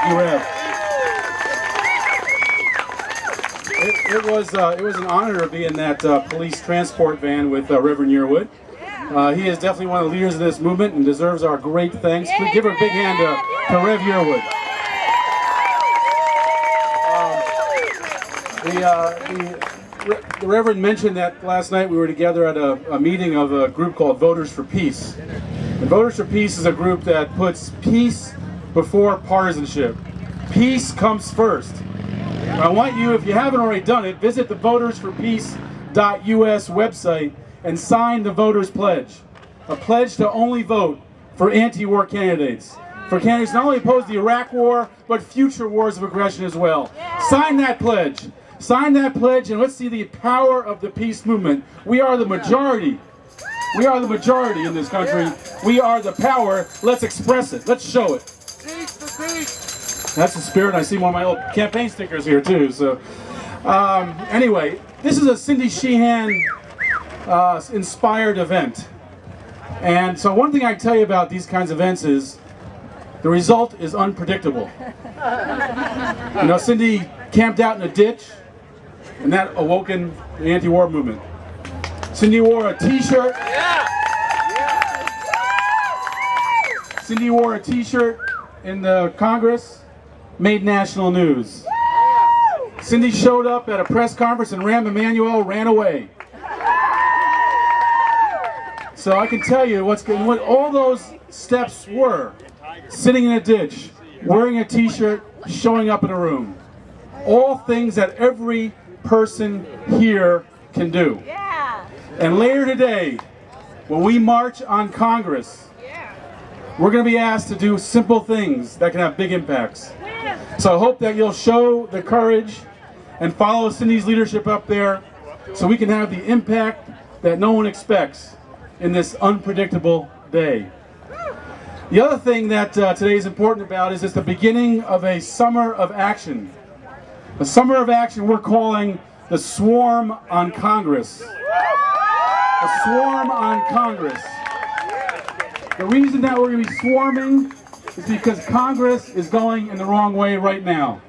you, Rev. It was an honor to be in that police transport van with Reverend Yearwood. He is definitely one of the leaders of this movement and deserves our great thanks. Give a big hand to Rev Yearwood. The Reverend mentioned that last night we were together at a meeting of a group called Voters for Peace. And Voters for Peace is a group that puts peace before partisanship. Peace comes first. I want you, if you haven't already done it, visit the votersforpeace.us website and sign the Voters Pledge. A pledge to only vote for anti-war candidates. For candidates not only opposed to the Iraq War, but future wars of aggression as well. Sign that pledge. Sign that pledge and let's see the power of the peace movement. We are the majority. We are the majority in this country. We are the power. Let's express it. Let's show it. That's the spirit. I see one of my old campaign stickers here too. So anyway, this is a Cindy Sheehan inspired event. And so one thing I can tell you about these kinds of events is the result is unpredictable. You know, Cindy camped out in a ditch and that awoken the anti-war movement. Cindy wore a t-shirt. Cindy wore a t-shirt in the Congress, made national news. Cindy showed up at a press conference and Rahm Emanuel ran away. So I can tell you what all those steps were. Sitting in a ditch, wearing a t-shirt, showing up in a room. All things that every person here can do. And later today, when we march on Congress, we're going to be asked to do simple things that can have big impacts. So I hope that you'll show the courage and follow Cindy's leadership up there so we can have the impact that no one expects in this unpredictable day. The other thing that today is important about is it's the beginning of a summer of action. A summer of action we're calling the Swarm on Congress. A swarm on Congress. The reason that we're going to be swarming is because Congress is going in the wrong way right now.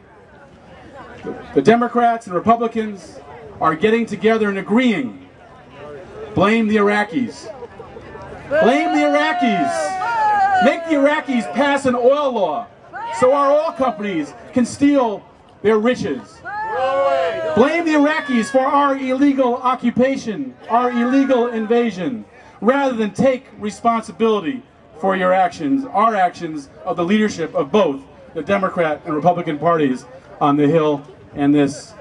The Democrats and Republicans are getting together and agreeing. Blame the Iraqis. Blame the Iraqis. Make the Iraqis pass an oil law so our oil companies can steal their riches. Blame the Iraqis for our illegal occupation, our illegal invasion, rather than take responsibility for your actions, our actions of the leadership of both the Democrat and Republican parties on the Hill and this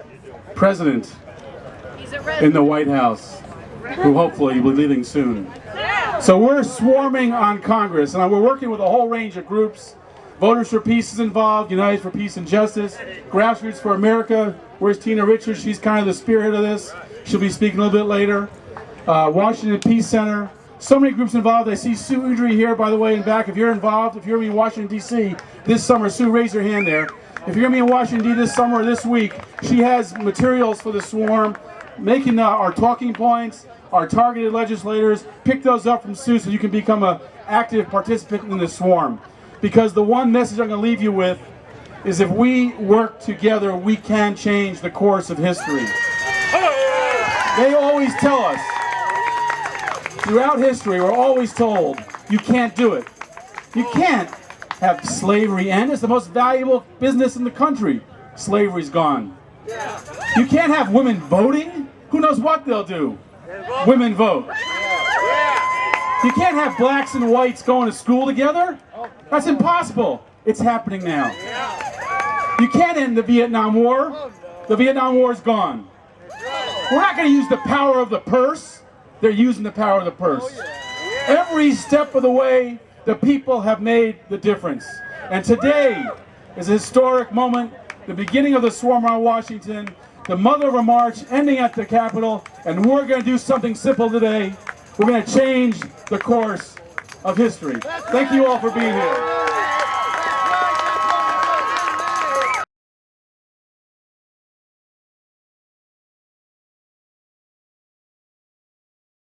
president in the White House, who hopefully will be leaving soon. So we're swarming on Congress, and we're working with a whole range of groups. Voters for Peace is involved, United for Peace and Justice, Grassroots for America. Where's Tina Richards? She's kind of the spirit of this. She'll be speaking a little bit later. Washington Peace Center. So many groups involved. I see Sue Udry here, by the way, in back. If you're involved, if you're going to be in Washington, D.C. this summer, Sue, raise your hand there. If you're going to be in Washington, D.C. this summer or this week, she has materials for the swarm, making our talking points, our targeted legislators. Pick those up from Sue so you can become an active participant in the swarm. Because the one message I'm going to leave you with is if we work together, we can change the course of history. They always tell us, throughout history, we're always told, you can't do it. You can't have slavery end. It's the most valuable business in the country. Slavery's gone. You can't have women voting. Who knows what they'll do? Women vote. You can't have blacks and whites going to school together. That's impossible. It's happening now. You can't end the Vietnam War. The Vietnam War is gone. We're not going to use the power of the purse. They're using the power of the purse. Every step of the way, the people have made the difference. And today is a historic moment, the beginning of the swarm on Washington, the mother of a march ending at the Capitol, and we're going to do something simple today. We're going to change the course of history. Thank you all for being here.